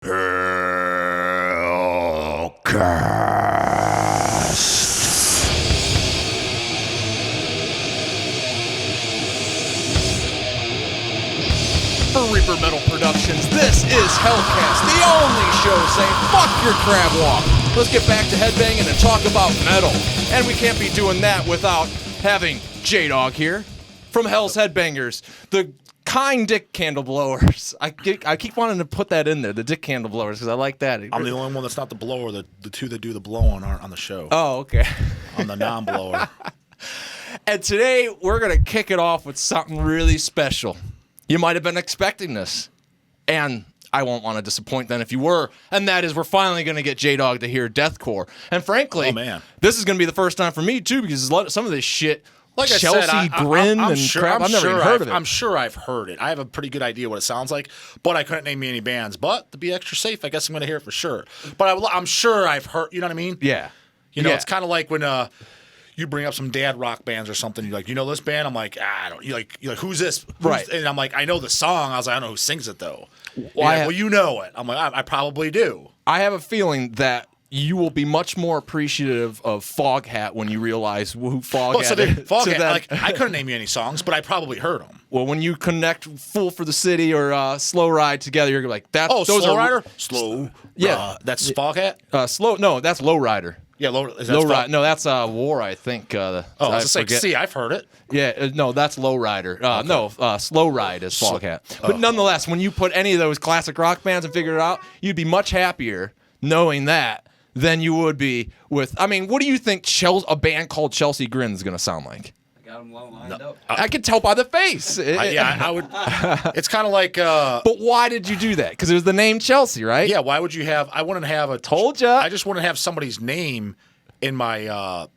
HELLCAST. For Reaper Metal Productions, this is HELLCAST, the only show saying fuck your crab walk. Let's get back to headbanging and talk about metal. And we can't be doing that without having J Dawg here from Hell's Headbangers, the kind dick candle blowers. I keep wanting to put that in there, the dick candle blowers, because I like that. I'm the only one that's not the blower. The two that do the blowing aren't on the show. Oh, okay. I'm the non-blower. And today we're going to kick it off with something really special. You might have been expecting this, and I won't want to disappoint then if you were, and that is we're finally going to get J Dawg to hear Deathcore. And frankly, this is going to be the first time for me too, because some of this shit, like Chelsea, I said, Grin, I'm and sure, crap, I've never even heard of it. I'm sure I've heard it. I have a pretty good idea what it sounds like, but I couldn't name me any bands. But to be extra safe, I guess I'm going to hear it for sure. But I'm sure I've heard, you know what I mean? Yeah. You know, it's kind of like when you bring up some dad rock bands or something. You're like, you know this band? I'm like, I don't. You're like, who's this? Right. And I'm like, I know the song. I was like, I don't know who sings it though. Well, you know it. I'm like, I probably do. I have a feeling that you will be much more appreciative of Foghat when you realize who Foghat is. Foghat, like, I couldn't name you any songs, but I probably heard them. Well, when you connect Fool for the City or Slow Ride together, you're like, that. Oh, those Slow are, Rider? Slow. Yeah. That's Foghat? No, that's Low Rider. Yeah, Low Rider. No, that's War, I think. I was like, see, I've heard it. Yeah, no, that's Low Rider. Okay. No, Slow Ride is Foghat. But nonetheless, when you put any of those classic rock bands and figure it out, you'd be much happier knowing that than you would be with. I mean, what do you think a band called Chelsea Grin is going to sound like? Got them well lined up. I can tell by the face. I would. It's kind of like. But why did you do that? Because it was the name Chelsea, right? Yeah. Why would you have? I wouldn't have a. Told ya. I just wouldn't have somebody's name in my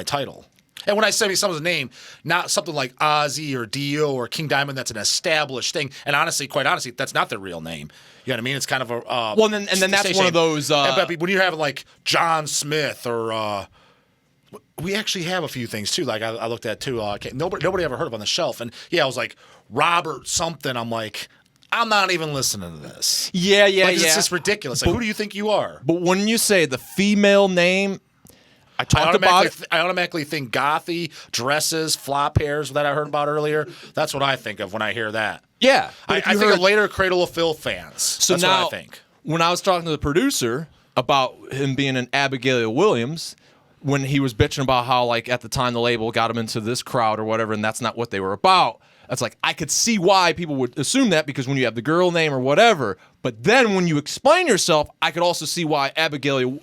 title. And when I say someone's name, not something like Ozzy or Dio or King Diamond, that's an established thing. And honestly, quite honestly, that's not their real name. You know what I mean? It's kind of a. Well, then that's one of those. But when you have like John Smith or. We actually have a few things too. Like I looked at too. Nobody ever heard of on the shelf. And yeah, I was like Robert something. I'm like, I'm not even listening to this. Yeah. It's just ridiculous. Like, who do you think you are? But when you say the female name, I automatically think gothy, dresses, flop hairs that I heard about earlier. That's what I think of when I hear that. Yeah. I think of later Cradle of Filth fans. So that's now, what I think. When I was talking to the producer about him being an Abigail Williams, when he was bitching about how, like, at the time the label got him into this crowd or whatever, and that's not what they were about, it's like, I could see why people would assume that, because when you have the girl name or whatever, but then when you explain yourself, I could also see why Abigail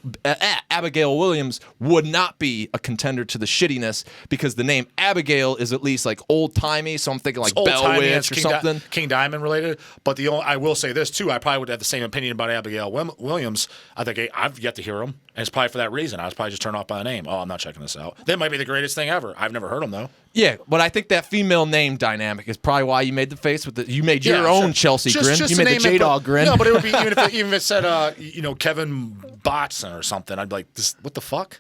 Williams would not be a contender to the shittiness, because the name Abigail is at least, like, old-timey, so I'm thinking, like, Bell Witch or something. King Diamond related. But I will say this, too. I probably would have the same opinion about Abigail Williams. I think I've yet to hear him, and it's probably for that reason. I was probably just turned off by the name. Oh, I'm not checking this out. That might be the greatest thing ever. I've never heard him, though. Yeah, but I think that female name dynamic is probably why you made the face with you made your own Chelsea Grin. You made the J Dawg Grin. No, but it would be even if it said Kevin Botson or something. I'd be like, what the fuck?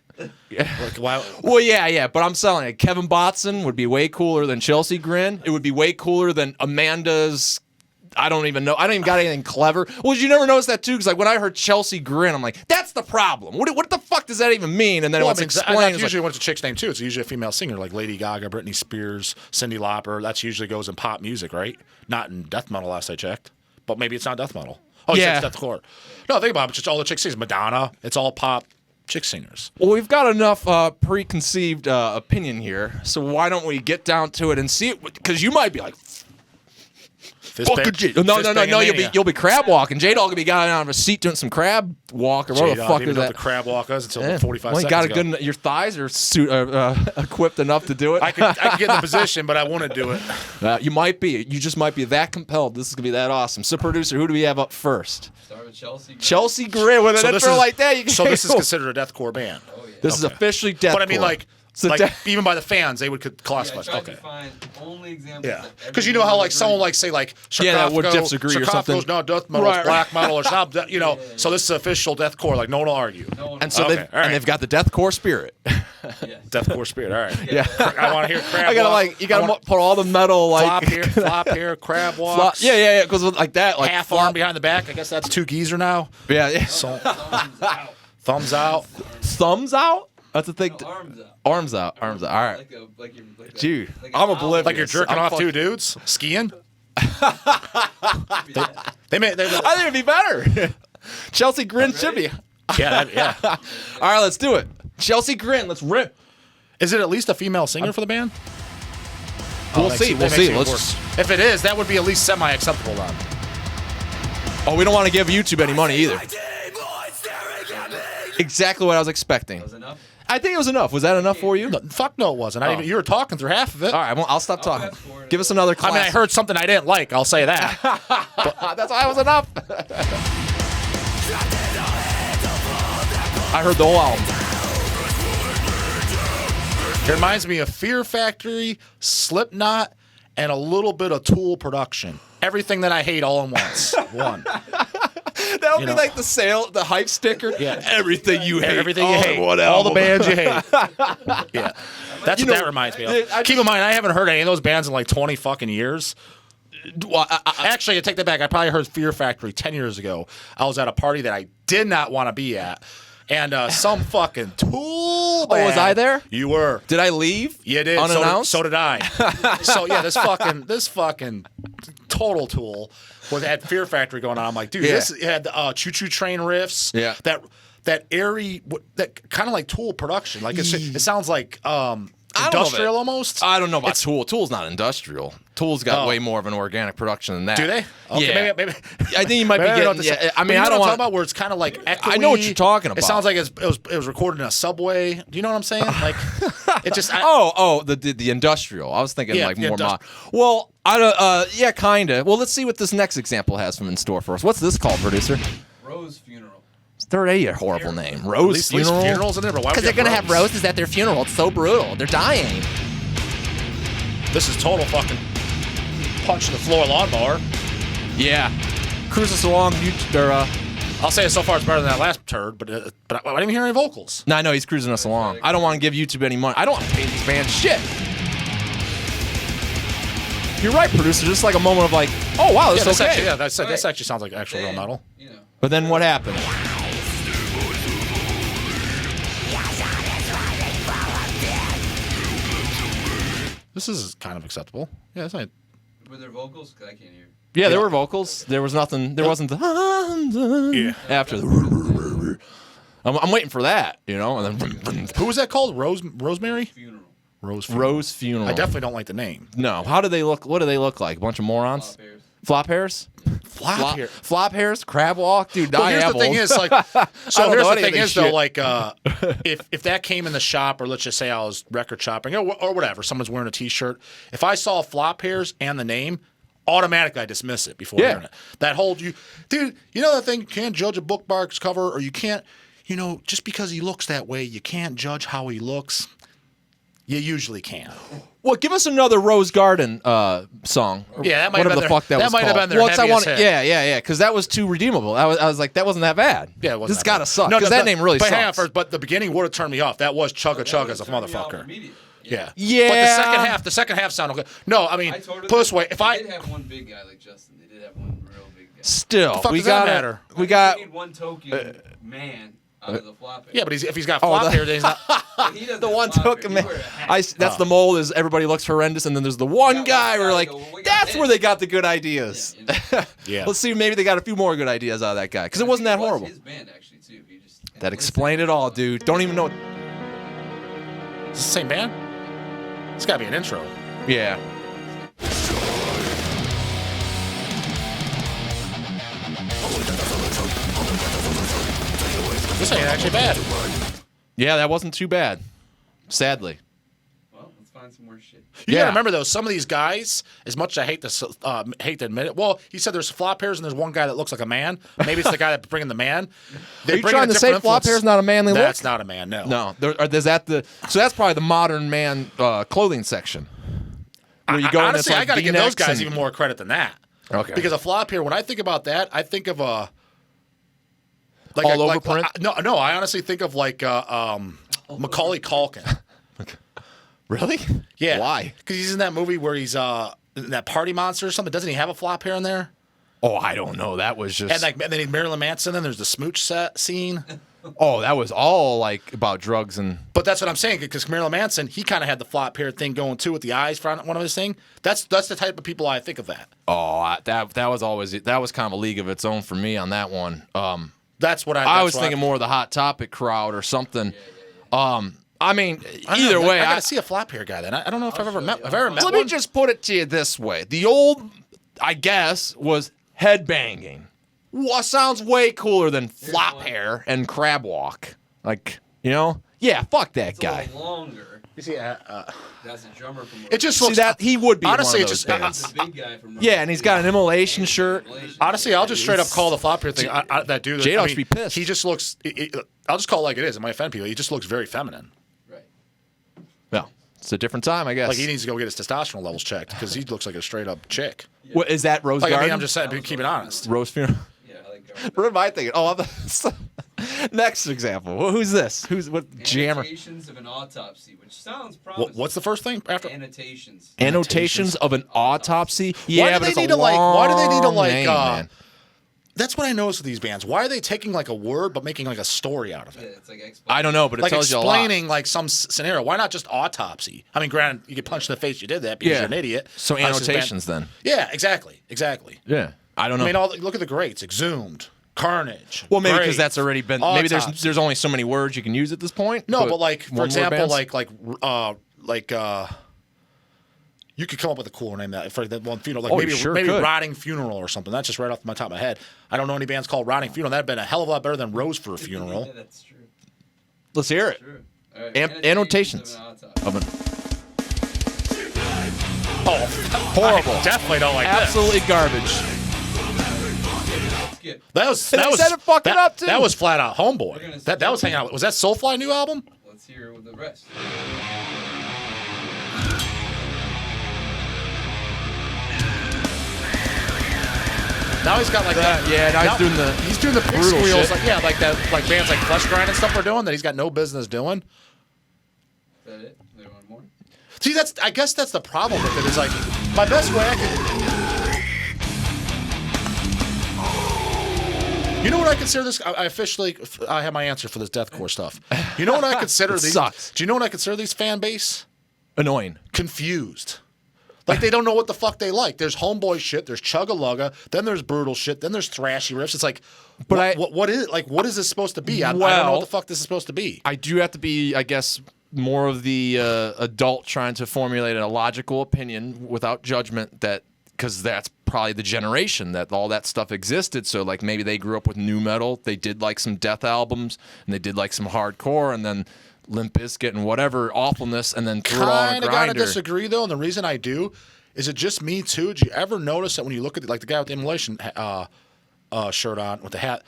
Yeah. Like, why? Well, yeah, but I'm selling it. Kevin Botson would be way cooler than Chelsea Grin. It would be way cooler than Amanda's. I don't even know. I don't even got anything clever. Well, you never notice that too? Because like when I heard Chelsea Grin, I'm like, that's the problem. What the fuck does that even mean? And then it's explained. That's usually when it's a chick's name too. It's usually a female singer like Lady Gaga, Britney Spears, Cyndi Lauper. That's usually goes in pop music, right? Not in death metal, last I checked. But maybe it's not death metal. Oh, yeah, it's deathcore. No, think about it. It's just all the chick singers. Madonna. It's all pop chick singers. Well, we've got enough preconceived opinion here, so why don't we get down to it and see it? Because you might be like, no, you'll be crab walking. J Dawg will be getting out of a seat doing some crab walk or whatever the fuck is that. The crab walk is until 45 seconds. Got a good. Your thighs are equipped enough to do it. I could get in the position, but I want to do it. You might be. You just might be that compelled. This is gonna be that awesome. So, producer, who do we have up first? Start with Chelsea Grin. Chelsea Grin. With an intro like that, so this is considered a deathcore band. Oh, yeah. This is officially deathcore. But I mean, like even by the fans, they would classify. Yeah, I tried to find only examples. Yeah, because you know how like someone like say like that would disagree or something. No, death metal, black metal, or something. You know, so this is official deathcore. Like no one will argue. And so they've got the deathcore spirit. Yes. Deathcore Spirit. All right. Yeah. I want to hear crab I gotta walk. you gotta put all the metal flop here, crab walks. Yeah. Because like that, like half arm behind the back. I guess that's 2 geezer now. Yeah. So, Thumbs out. thumbs out. Thumbs out. That's the thing. No, arms out. Arms out. Arms out. All right. Like a Dude, like I'm an oblivious. Like you're jerking I'm off fucking- 2 dudes skiing. owl. They made. I think it'd be better. Chelsea Grin should be. Yeah. All right, let's do it. Chelsea Grin, let's rip. Is it at least a female singer for the band? We'll see. We'll see. Let's. If it is, that would be at least semi-acceptable then. Oh, we don't want to give YouTube any money either. Exactly what I was expecting. Was enough? I think it was enough. Was that enough for you? No, fuck no, it wasn't. Oh. You were talking through half of it. All right, well, I'll stop talking. fast forward. Give us another I class. mean, I heard something I didn't like. I'll say that. That's why it was enough. I heard the whole album. It reminds me of Fear Factory, Slipknot, and a little bit of Tool production. Everything that I hate all in once. One. That would be know. like the hype sticker. Yeah. Everything you hate. Everything you all hate. in one All the album. bands you hate. Yeah. That's You what know, that reminds me of. I Keep in mind, I haven't heard any of those bands in like 20 fucking years. Well, Actually, I take that back. I probably heard Fear Factory 10 years ago. I was at a party that I did not want to be at. And some fucking Tool band. was I there? You were. did I leave? You did. Unannounced? So did I. So yeah, this fucking total Tool was at Fear Factory going on. I'm like, dude, Yeah. this had Choo Choo Train riffs. Yeah. That airy, that kind of like Tool production. Like it sounds like know industrial that. almost. I don't know about Tool. Tool's not industrial. Tool's got way more of an organic production than that. Do they? Okay, Yeah. maybe. I think you might be Maybe I know getting. what to Yeah, say. I But mean, you know I what don't I'm want. talking about where it's kind of like echoey. I know what you're talking about. It sounds like it was recorded in a subway. Do you know what I'm saying? Like it just. The industrial. I was thinking Yeah, like the more modern. Well, yeah, kind of. Well, let's see what this next example has from in store for us. What's this called, producer? Rose funeral. They're a horrible name. At Rose least funeral. funerals in there, but why would Because you they're gonna have rose? roses at their funeral. It's so brutal. They're dying. This is total fucking punch in the floor lawnmower. Yeah. Cruise us along. I'll say it so far it's better than that last turd, but I didn't even hear any vocals. No, I know he's cruising us along. I don't want to give YouTube any money. I don't want to pay these bands shit. You're right, producer. Just like a moment of like, oh wow, this is okay. This actually sounds like actual real metal. You know. But then what happened? This is kind of acceptable. Yeah, it's not. Were there vocals? 'Cause I can't hear. Yeah, there were vocals. There was nothing. There wasn't the after the. I'm waiting for that, you know. And then Who was that called? Rosemary? Funeral. Rose funeral. I definitely don't like the name. No. How do they look? What do they look like? A bunch of morons. Flop hairs. Flop hairs. Flop here. Flop hairs. Crab walk, dude. Well, here's the thing is like. So don't here's know the any of thing this is though, shit. like, if that came in the shop, or let's just say I was record shopping or whatever, someone's wearing a T-shirt. If I saw flop hairs and the name, automatically I dismiss it before hearing it. That whole dude. You know that thing? You can't judge a book box cover, or you can't. You know, just because he looks that way, you can't judge how he looks. You usually can. Well, give us another Rose Garden song. Yeah, that might whatever have the been fuck that that was might have called. been their Well, I heaviest want, hit. yeah, because that was too redeemable. I was like, that wasn't that bad. Yeah, it wasn't this that gotta bad. suck No, because that name really but sucks. hang on first. But the beginning would have turned me off. That was Chugga Chugga as a motherfucker. Yeah. Yeah. But the second half sounded okay. No, I mean, I totally put it this way, if they did have one big guy like Justin. They did have one real big guy. Still, The fuck we does that got matter? We got. They need one token man out of the flop hair. yeah, but if he's got flop hair, then he's not. He doesn't The have one flop hair. token You man. wear a hat. That's the mold. Is everybody looks horrendous, and then there's the one Yeah, guy where well, like we got that's him. where they got the good ideas. Yeah. Yeah. Let's see. Maybe they got a few more good ideas out of that guy because it wasn't that horrible. His band actually too. He just That explained it all, dude. Don't even know. Is this the same band? It's got to be an intro. Yeah. This ain't actually bad. Yeah, that wasn't too bad. Sadly. Well, let's find some more shit. You Yeah. gotta remember though, some of these guys, as much as I hate to admit it. Well, he said there's flop hairs and there's one guy that looks like a man. Maybe it's the guy that's bringing the man. Are you trying to say flop hair's not a manly look? That's not a man. No. No, there's that so that's probably the modern man clothing section. Where you go and it's Honestly, like I got to give those V-necks guys and- even more credit than that. Okay. Because a flop hair, when I think about that, I think of a All over print? No. I honestly think of like Macaulay Culkin. Really? Yeah. Why? Because he's in that movie where he's in that Party Monster or something. Doesn't he have a flop hair in there? Oh, I don't know. That was just. And then he's Marilyn Manson. Then there's the smooch set scene. Oh, that was all like about drugs and. But that's what I'm saying, because Marilyn Manson, he kind of had the flop hair thing going too with the eyes for one of his thing. That's the type of people I think of that. Oh, that was always that was kind of a league of its own for me on that one. That's what I was thinking more of the Hot Topic crowd or something. I mean, either way, I gotta see a flop hair guy. Then I don't know if I've ever met. Let one. me just put it to you this way: the old, I guess, was headbanging. Sounds way cooler than flop one. hair and crab walk. Like, yeah, fuck that It's guy. a little longer. You see, That's a drummer from. it just See looks. that he would be honestly, in one it of those just bands. The big guy from. Yeah, and he's got an immolation shirt. Honestly, I'll just straight up call the flop hair thing. That dude. J Dawg should be pissed. He just looks. I'll just call it like it is. It might offend people. He just looks very feminine. Right. Well, it's a different time, I guess. Like he needs to go get his testosterone levels checked because he looks like a straight up chick. What is that, Rose Like Garden? I'm just saying, keep it honest. Rose Funeral. Yeah, I like. What am I thinking? Oh, next example. Well, who's this? What jammer? Annotations of an autopsy, which sounds promising. What's the first thing after? Annotations? Annotations of an autopsy. Yeah, Why do but they it's a need to like? Why do they need to long like? name, man. That's what I noticed with these bands. Why are they taking like a word but making like a story out of Yeah, it? it's like I don't know, but it Like tells you a lot. explaining like some scenario. Why not just autopsy? I mean, granted, you get punched in the face. You did that because you're an idiot. So Obviously, this band- annotations then. Yeah, exactly. Yeah, I don't know. I mean, look at the greats: Exhumed, Carnage. well, maybe because Grave, that's already been. Maybe Autopsy. there's only so many words you can use at this point. No, but like for one more example, bands? you could come up with a cooler name for that one funeral, like Oh, you maybe sure maybe could. Rotting Funeral or something. That's just right off my top of my head. I don't know any bands called Rotting Funeral. That'd been a hell of a lot better than Rose for a funeral. Yeah, that's true. Let's hear it. True. All right, Annotations of an autopsy. of an Oh, horrible, I definitely don't like absolutely garbage. Skip. that. That was And that they was said it fucked it up, too. That was flat out We're Homeboy. gonna That was hanging out. Was that Soulfly new album? Let's hear with the rest. Now he's got like that. Yeah, now he's doing the pig brutal squeals. shit. Like, yeah, like that. Like bands like Flesh Grind and stuff are doing that. He's got no business doing. Is that it? There one more? See, I guess that's the problem with it. Is like my best way I could. You know what I consider this? I have my answer for this deathcore stuff. You know what I consider It these? sucks. Do you know what I consider these fan base? Annoying. Confused. Like they don't know what the fuck they like. There's homeboy shit. There's chugga-lugga. Then there's brutal shit. Then there's thrashy riffs. It's like, But what is it? Like, what is this supposed to be? I don't know Well- what the fuck this is supposed to be. I do have to be, I guess, more of the adult trying to formulate a logical opinion without judgment because that's probably the generation that all that stuff existed. So, like, maybe they grew up with nu metal. They did, like, some death albums, and they did, like, some hardcore, and then Limp Bizkit and whatever awfulness, and then threw it all on a Kind of gotta grinder. disagree though, and the reason I do is it just me too. Did you ever notice that when you look at like the guy with the immolation shirt on with the hat?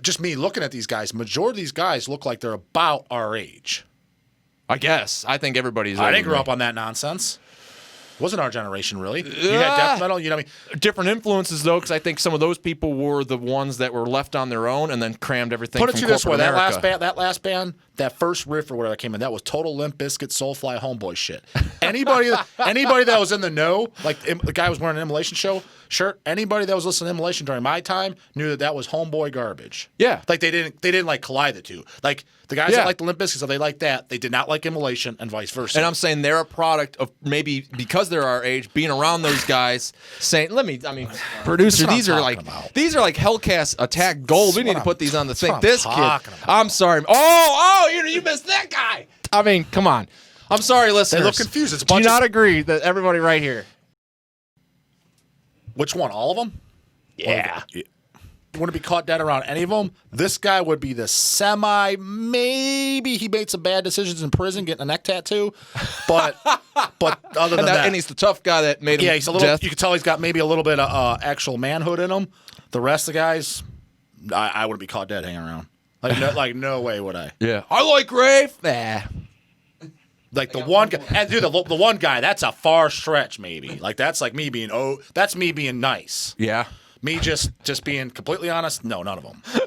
Just me looking at these guys. Majority of these guys look like they're about our age. I guess. I think everybody's I older didn't grow than up on that nonsense. Wasn't our generation really? You had death metal. You know what I mean? different influences though, because I think some of those people were the ones that were left on their own and then crammed everything. Put it from to you this way: corporate that last band, that first riff or whatever that came in, that was total Limp Bizkit, Soulfly, Homeboy shit. Anybody that was in the know, like the guy was wearing an Immolation shirt. Anybody that was listening to Immolation during my time knew that was Homeboy garbage. Yeah. like they didn't like collide the two. Like the guys that like the Limp Bizkit, so they like that. They did not like Immolation, and vice versa. And I'm saying they're a product of maybe because they're our age, being around those guys, saying, producer, That's these what are I'm like talking about. these are like Hellcast Attack Gold. We need to put these on the thing. what I'm This kid, talking about. I'm sorry. Oh, you missed that guy. I mean, come on. I'm sorry, listeners. They look confused. It's a Do you bunch of- not agree that everybody right here? Which one? All of them? Yeah. Wouldn't be caught dead around any of them. This guy would be the maybe he made some bad decisions in prison, getting a neck tattoo, but other than that, And he's the tough guy that made him. yeah, he's a little. death. You can tell he's got maybe a little bit of actual manhood in him. The rest of the guys, I wouldn't be caught dead hanging around. No way would I. Yeah. I like Grave. Nah. Like the one guy, and dude, the one guy, that's a far stretch. Maybe like that's like me being that's me being nice. Yeah. Me just being completely honest, no, none of them. So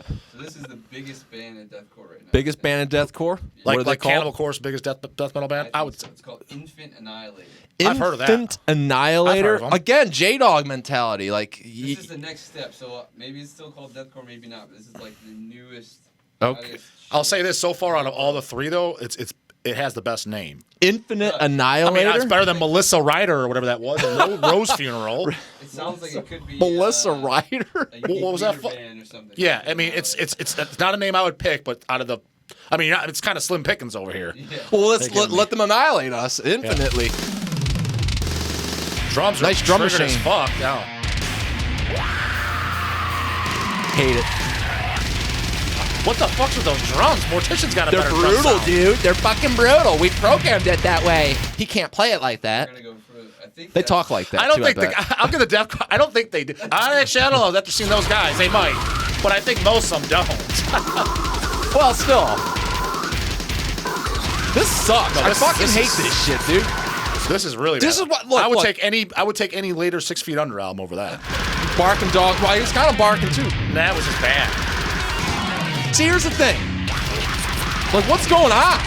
this is the biggest band in deathcore right now. Biggest band in deathcore? What are they Like called? Cannibal Corpse, biggest death metal band. I would. So. It's called Infant Annihilator. I've heard of that. Infant Annihilator. I've heard of 'em. Again, J Dawg mentality. Like, This is the next step. So maybe it's still called deathcore, maybe not. But this is like the newest. Okay. hottest I'll shit. say this: so far, out of all the three, though, it has the best name. Infinite I Annihilator. mean, it's better than Melissa Ryder or whatever that was. And Rose Funeral. It sounds like it could be Melissa Ryder. A What was that Unique fu- band or something. Yeah, I mean, it's not a name I would pick, but out of the, I mean, it's kind of slim pickings over here. Yeah. Well, let's They get me. let them annihilate us infinitely. Drums are Nice drum triggered as machine. fuck. Now, Hate it. what the fuck's with those drums? Mortician's got a They're better drum brutal, sound. dude. They're fucking brutal. We programmed it that way. He can't play it like We're that. gonna go for. I think They that's- talk like that. I don't too, think bet. I'm gonna I don't think they do. I don't know. After seeing those guys, they might, but I think most of them don't. Well, still. This sucks. No, I this- fucking this hate is- this shit, dude. This is really. This bad. is what- look, I would look. take any later 6 Feet Under album over that. Barking dog. Well, he's kind of barking too. That was just bad. See, here's the thing. Like, what's going on?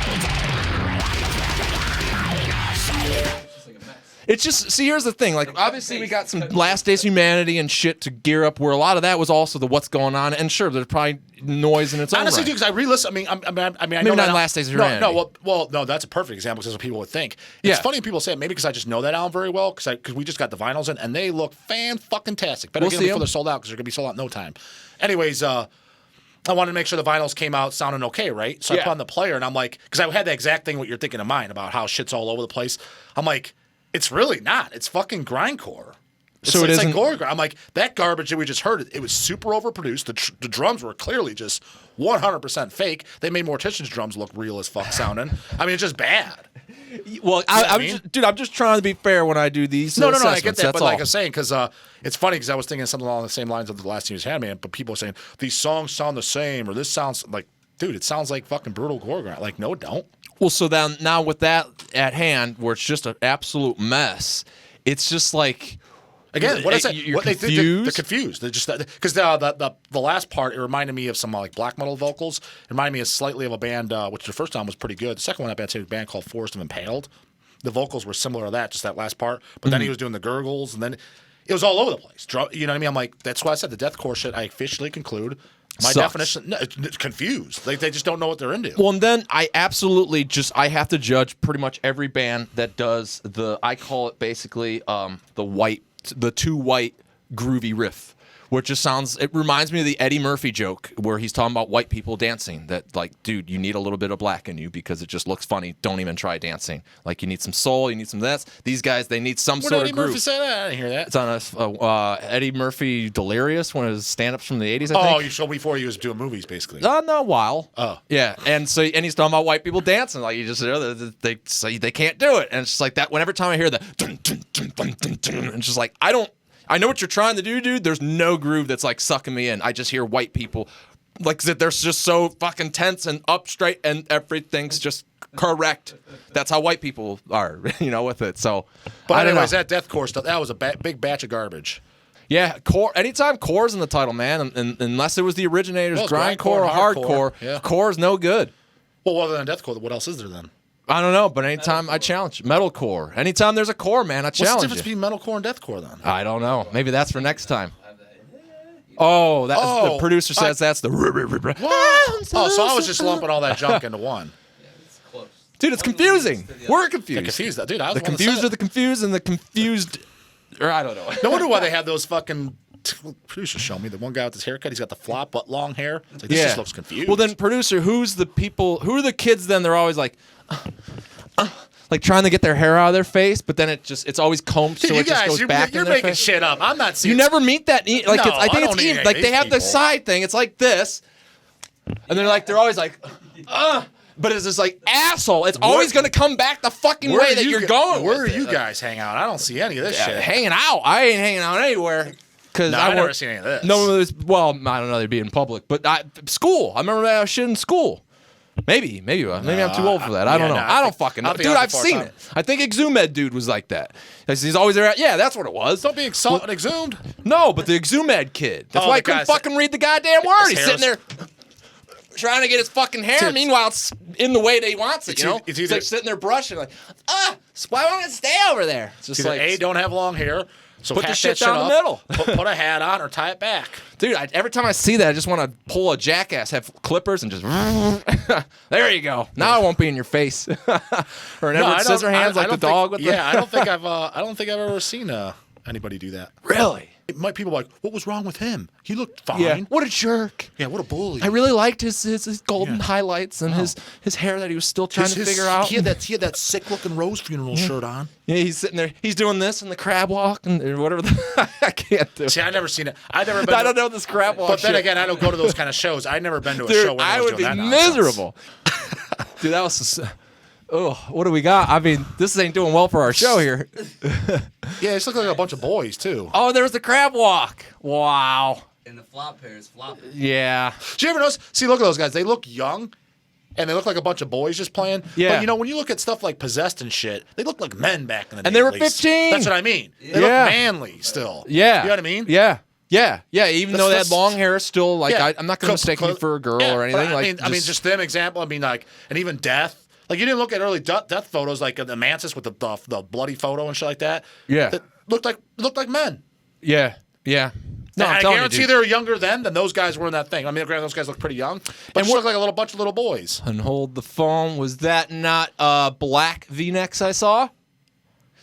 It's just like a mess. It's just, see, here's the thing. Like, obviously, we got some Last Days Humanity and shit to gear up, where a lot of that was also the what's going on. And sure, there's probably noise in its own Honestly, right. dude, because I re-listen. I mean, I Maybe know not that Last Days of no, Humanity. no, well, no, that's a perfect example because that's what people would think. It's Yeah. funny when people say it, maybe because I just know that album very well because we just got the vinyls in and they look fan-fucking-tastic. Better We'll get see them before 'em. they're sold out because they're gonna be sold out in no time. Anyways, I wanted to make sure the vinyls came out sounding okay, right? So I Yeah. put on the player and I'm like, because I had the exact thing what you're thinking of mine about how shit's all over the place. I'm like, it's really not. It's fucking grindcore. So it it's isn't- like gore. I'm like, that garbage that we just heard, it was super overproduced. The drums were clearly just 100% fake. They made Mortician's drums look real as fuck sounding. I mean, it's just bad. Well, what I I'm mean? just, dude, I'm just trying to be fair when I do these. No, I get assessments, that. That's But like all. I'm saying, because it's funny because I was thinking something along the same lines of the last year's had, man. But people are saying these songs sound the same or this sounds like, dude, it sounds like fucking brutal gore grind. Like, no, it don't. Well, so then now with that at hand, where it's just an absolute mess, it's just like. Again, what is that? You're What they confused? they're confused. They're just because the last part it reminded me of some like black metal vocals. It reminded me of slightly of a band which the first time was pretty good. The second one I bet was a band called Forest of Impaled. The vocals were similar to that, just that last part. But then he was doing the gurgles, and then it was all over the place. You know what I mean? I'm like, that's why I said the deathcore shit. I officially conclude my Sucks. definition. No, it's confused. Like they just don't know what they're into. Well, and then I absolutely I have to judge pretty much every band that does I call it basically the too white groovy riff, where it reminds me of the Eddie Murphy joke where he's talking about white people dancing. That like, dude, you need a little bit of black in you because it just looks funny. Don't even try dancing. Like you need some soul, you need some this. These guys, they need some When sort Eddie of groove. Murphy say that? I didn't hear that. It's on Eddie Murphy Delirious, one of his stand-ups from the 80s, I Oh, think. you showed me before he was doing movies, basically. No, a while. Oh. Yeah, and he's talking about white people dancing. Like, you just, they say they can't do it. And it's just like that. Whenever time I hear the dun, dun, dun, dun, dun, dun, it's just like, I know what you're trying to do, dude. There's no groove that's like sucking me in. I just hear white people like they're just so fucking tense and up straight and everything's just correct. That's how white people are, with it. So, But I don't anyways, know. that deathcore stuff, that was a big batch of garbage. Yeah, core. Anytime core's in the title, man, and unless it was the originators, Well, it's grindcore grindcore or and hardcore, hardcore, yeah. core is no good. Well, other than deathcore, what else is there then? I don't know, but anytime I challenge metalcore, anytime there's a core, man, I What's the challenge difference you. between metalcore and deathcore then? I don't know. Maybe that's for next time. Oh, the Oh, producer says that's the. What? Oh, so I was just lumping all that junk into one. It's close. Dude, it's One confusing. leads to the We're other. confused. Confused, dude. I was The the one that confused said are the confused, and the confused, or I don't know. No wonder why they have those fucking producers show me. The one guy with his haircut, he's got the flop but long hair. It's like, this just looks confused. Well, then, producer, who are the kids then? They're always like like trying to get their hair out of their face, but then it's always combed, so you it just guys, goes you're, back you're in their making face. shit up. I'm not seeing. You never meet that. Like, No, I think I it's don't need even, like these they have the people. side thing. It's like this, and they're always like, but it's just like asshole. It's always gonna come back the fucking Where way are that you you're gu- going. Where with are you it. guys hang out? I don't see any of this shit. Hanging out? I ain't hanging out anywhere. Because No, I've never seen any of this. No, well, I don't know. They'd be in public, but school. I remember that shit in school. Maybe I'm too old for that. I don't know. no, I don't fucking know. I think Dude, I I've was seen before it. I think Exhumed dude was like that. He's always there. Yeah, that's what it was. Don't be exhumed. No, but the Exhumed kid. That's Oh, why the he couldn't guy's- fucking read the goddamn word. his He's sitting there trying to get his fucking hair. Dude. Meanwhile, it's in the way that he wants it, It's you know? it's He's either- like sitting there brushing like, why won't it stay over there? It's just Either like, A, don't have long hair. So Put the hack shit that down the up, middle. put a hat on or tie it back. dude, every time I see that, I just want to pull a jackass, have clippers, and just, there you go. Now I won't be in your face. Or an Edward Scissorhands like the dog with the... Yeah, I don't think I've ever seen anybody do that. Really? People are like, what was wrong with him? He looked fine. Yeah. What a jerk. Yeah, what a bully. I really liked his golden highlights and his hair that he was still trying to figure out. He had that sick looking Rose funeral shirt on. Yeah, he's sitting there. He's doing this and the crab walk and or whatever. I can't do. See, I've never seen it. I've never been. I don't know this crab walk. But then shit. again, I don't go to those kind of shows. I've never been to a Dude, show where I they was would be doing that nonsense. miserable. Dude, that was. Oh, what do we got? I mean, this ain't doing well for our show here. Yeah, it's looking like a bunch of boys too. Oh, there was the crab walk. Wow. And the flop hairs flopping. Yeah. Did you ever notice? See, look at those guys. They look young, and they look like a bunch of boys just playing. Yeah. But you know, when you look at stuff like Possessed and shit, they look like men back in the day. And they were at least. 15. That's what I mean. They Yeah. look manly still. Yeah. You know what I mean? Yeah. Yeah. Yeah. Even though they had that's- long hair, still like Yeah. I'm not going to mistake you for a girl Yeah, or but anything. I mean, just them example. I mean, like, and even Death. Like, you didn't look at early death photos, like the Mantis with the bloody photo and shit like that. Yeah. That looked like men. Yeah. Yeah. No, And I'm I telling guarantee you, dude. they were younger then than those guys were in that thing. I mean, granted, those guys look pretty young, but just look like a little bunch of little boys. And hold the phone. Was that not black V-necks I saw?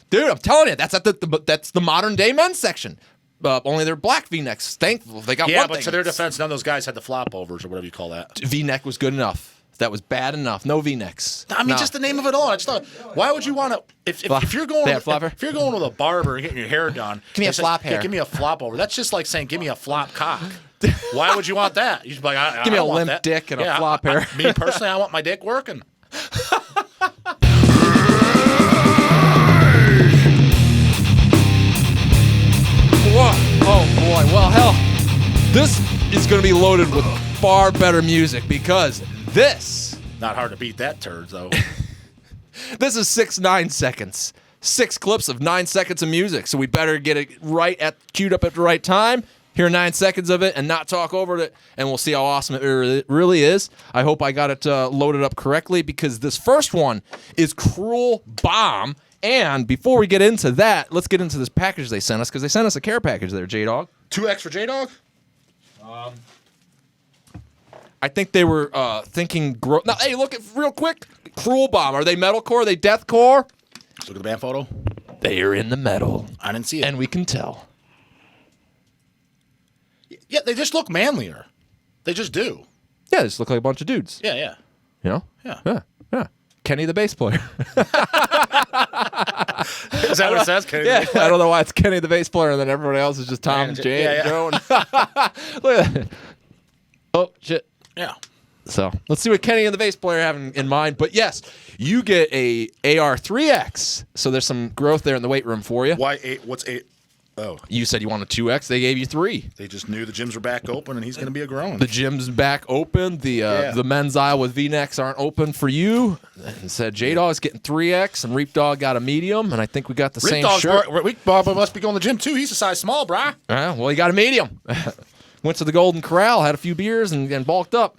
Dude, I'm telling you, that's at that's the modern day men's section. Only they're black V-necks. Thankful they got Yeah, one but thing. to their defense, none of those guys had the flop overs or whatever you call that. V-neck was good enough. That was bad enough. No V-necks. I mean, just the name of it all. I just thought, why would you want to? If you're going, They have flopper? if you're going with a barber and getting your hair done, Give me a and say, flop "Yeah, hair." give me a flop over. That's just like saying, give me a flop cock. Why would you want that? You'd be like, I Give me don't a want limp that. dick and a flop hair. Me personally, I want my dick working. Whoa. Oh boy. Well, hell, this is going to be loaded with far better music because this Not hard to beat that turd though. is 9 seconds. 6 clips of 9 seconds of music. So we better get it queued up at the right time. Hear 9 seconds of it and not talk over it, and we'll see how awesome it really is. I hope I got it loaded up correctly because this first one is Cruel Bomb. And before we get into that, let's get into this package they sent us because they sent us a care package there, J Dawg. 2X for J Dawg. I think they were thinking. Now, hey, look at real quick. Cruel Bomb. Are they metalcore? Are they deathcore? Look at the band photo. They are in the metal, I didn't see it. and we can tell. Yeah, they just look manlier. They just do. Yeah, they just look like a bunch of dudes. Yeah, yeah. You know? Yeah. Yeah. Yeah. Kenny the bass player. Is that what it says? Kenny Yeah, the bass player? I don't know why it's Kenny the bass player and then everybody else is just Tom, And Jay, yeah, and yeah. Joe. And look at that. Oh, shit. Yeah. So let's see what Kenny and the bass player have in mind. But yes, you get a AR3X. So there's some growth there in the weight room for you. Why 8? What's 8? Oh, You said you wanted 2X. They gave you 3. they just knew the gyms were back open and he's going to be a grown. The gym's back open. The men's aisle with V-necks aren't open for you. And said J Dawg's getting 3X and Reap Dog got a medium. And I think we got the same shirt. Rick Bob must be going to the gym too. He's a size small, brah. Well, he got a medium. Went to the Golden Corral, had a few beers, and bulked up.